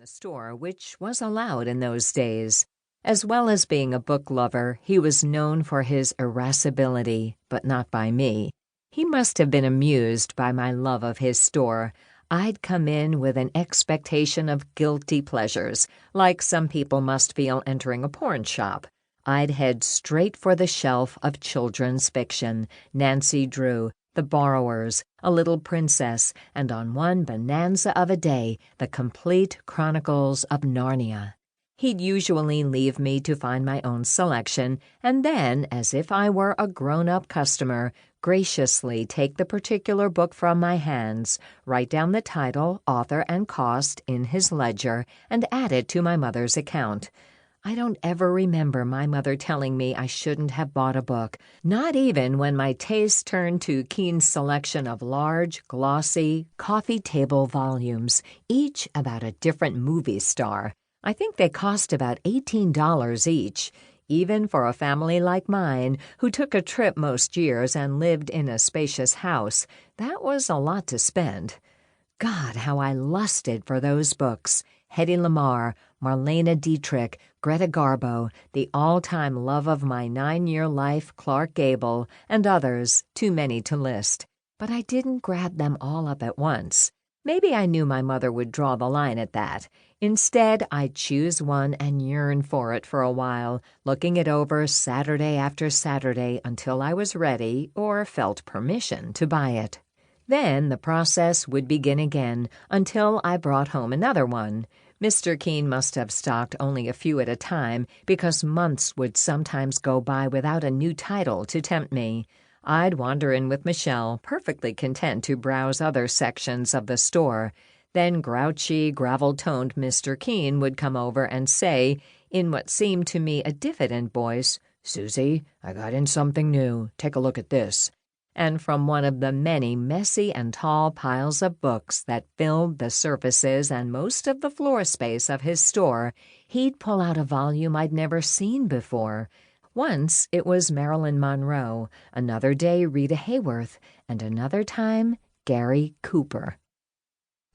the store, which was allowed in those days. As well as being a book lover, he was known for his irascibility, but not by me. He must have been amused by my love of his store. I'd come in with an expectation of guilty pleasures, like some people must feel entering a porn shop. I'd head straight for the shelf of children's fiction, Nancy Drew, The Borrowers, A Little Princess, and on one bonanza of a day, The Complete Chronicles of Narnia. He'd usually leave me to find my own selection, and then, as if I were a grown-up customer, graciously take the particular book from my hands, write down the title, author, and cost in his ledger, and add it to my mother's account. I don't ever remember my mother telling me I shouldn't have bought a book, not even when my taste turned to Keen's selection of large, glossy, coffee table volumes, each about a different movie star. I think they cost about $18 each. Even for a family like mine, who took a trip most years and lived in a spacious house, that was a lot to spend. God, how I lusted for those books. Hedy Lamarr, Marlene Dietrich, Greta Garbo, the all-time love of my 9-year life, Clark Gable, and others, too many to list. But I didn't grab them all up at once. Maybe I knew my mother would draw the line at that. Instead, I'd choose one and yearn for it for a while, looking it over Saturday after Saturday until I was ready or felt permission to buy it. Then the process would begin again until I brought home another one. Mr. Keen must have stocked only a few at a time because months would sometimes go by without a new title to tempt me. I'd wander in with Michelle, perfectly content to browse other sections of the store. Then grouchy, gravel-toned Mr. Keen would come over and say, in what seemed to me a diffident voice, "Susie, I got in something new. Take a look at this." And from one of the many messy and tall piles of books that filled the surfaces and most of the floor space of his store, he'd pull out a volume I'd never seen before. Once it was Marilyn Monroe, another day Rita Hayworth, and another time Gary Cooper.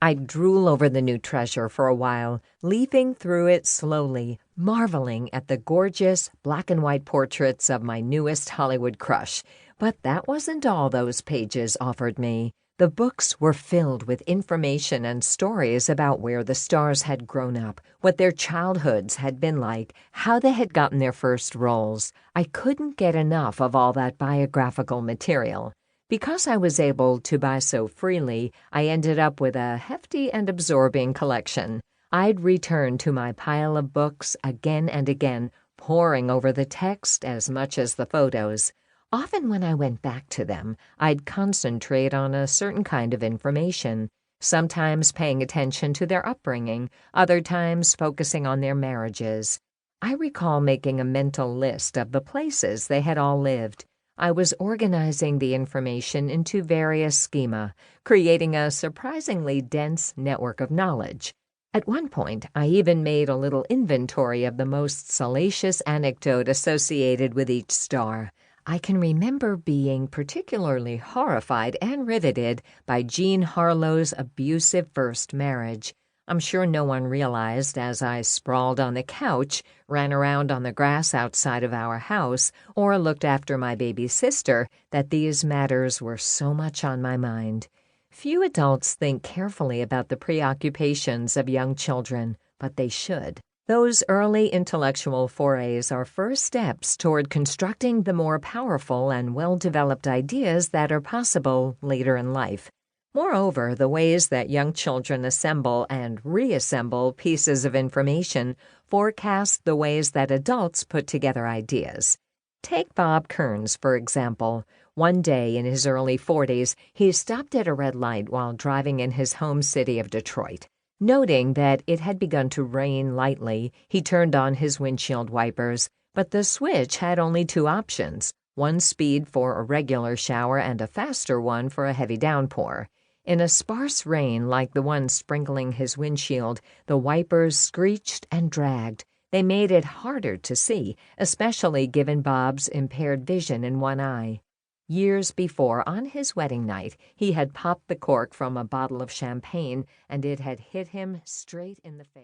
I'd drool over the new treasure for a while, leafing through it slowly, marveling at the gorgeous black-and-white portraits of my newest Hollywood crush. But that wasn't all those pages offered me. The books were filled with information and stories about where the stars had grown up, what their childhoods had been like, how they had gotten their first roles. I couldn't get enough of all that biographical material. Because I was able to buy so freely, I ended up with a hefty and absorbing collection. I'd return to my pile of books again and again, poring over the text as much as the photos. Often when I went back to them, I'd concentrate on a certain kind of information, sometimes paying attention to their upbringing, other times focusing on their marriages. I recall making a mental list of the places they had all lived. I was organizing the information into various schema, creating a surprisingly dense network of knowledge. At one point, I even made a little inventory of the most salacious anecdote associated with each star. I can remember being particularly horrified and riveted by Jean Harlow's abusive first marriage. I'm sure no one realized as I sprawled on the couch, ran around on the grass outside of our house, or looked after my baby sister that these matters were so much on my mind. Few adults think carefully about the preoccupations of young children, but they should. Those early intellectual forays are first steps toward constructing the more powerful and well-developed ideas that are possible later in life. Moreover, the ways that young children assemble and reassemble pieces of information forecast the ways that adults put together ideas. Take Bob Kearns, for example. One day in his early 40s, he stopped at a red light while driving in his home city of Detroit. Noting that it had begun to rain lightly, he turned on his windshield wipers, but the switch had only two options, one speed for a regular shower and a faster one for a heavy downpour. In a sparse rain like the one sprinkling his windshield, the wipers screeched and dragged. They made it harder to see, especially given Bob's impaired vision in one eye. Years before, on his wedding night, he had popped the cork from a bottle of champagne, and it had hit him straight in the face.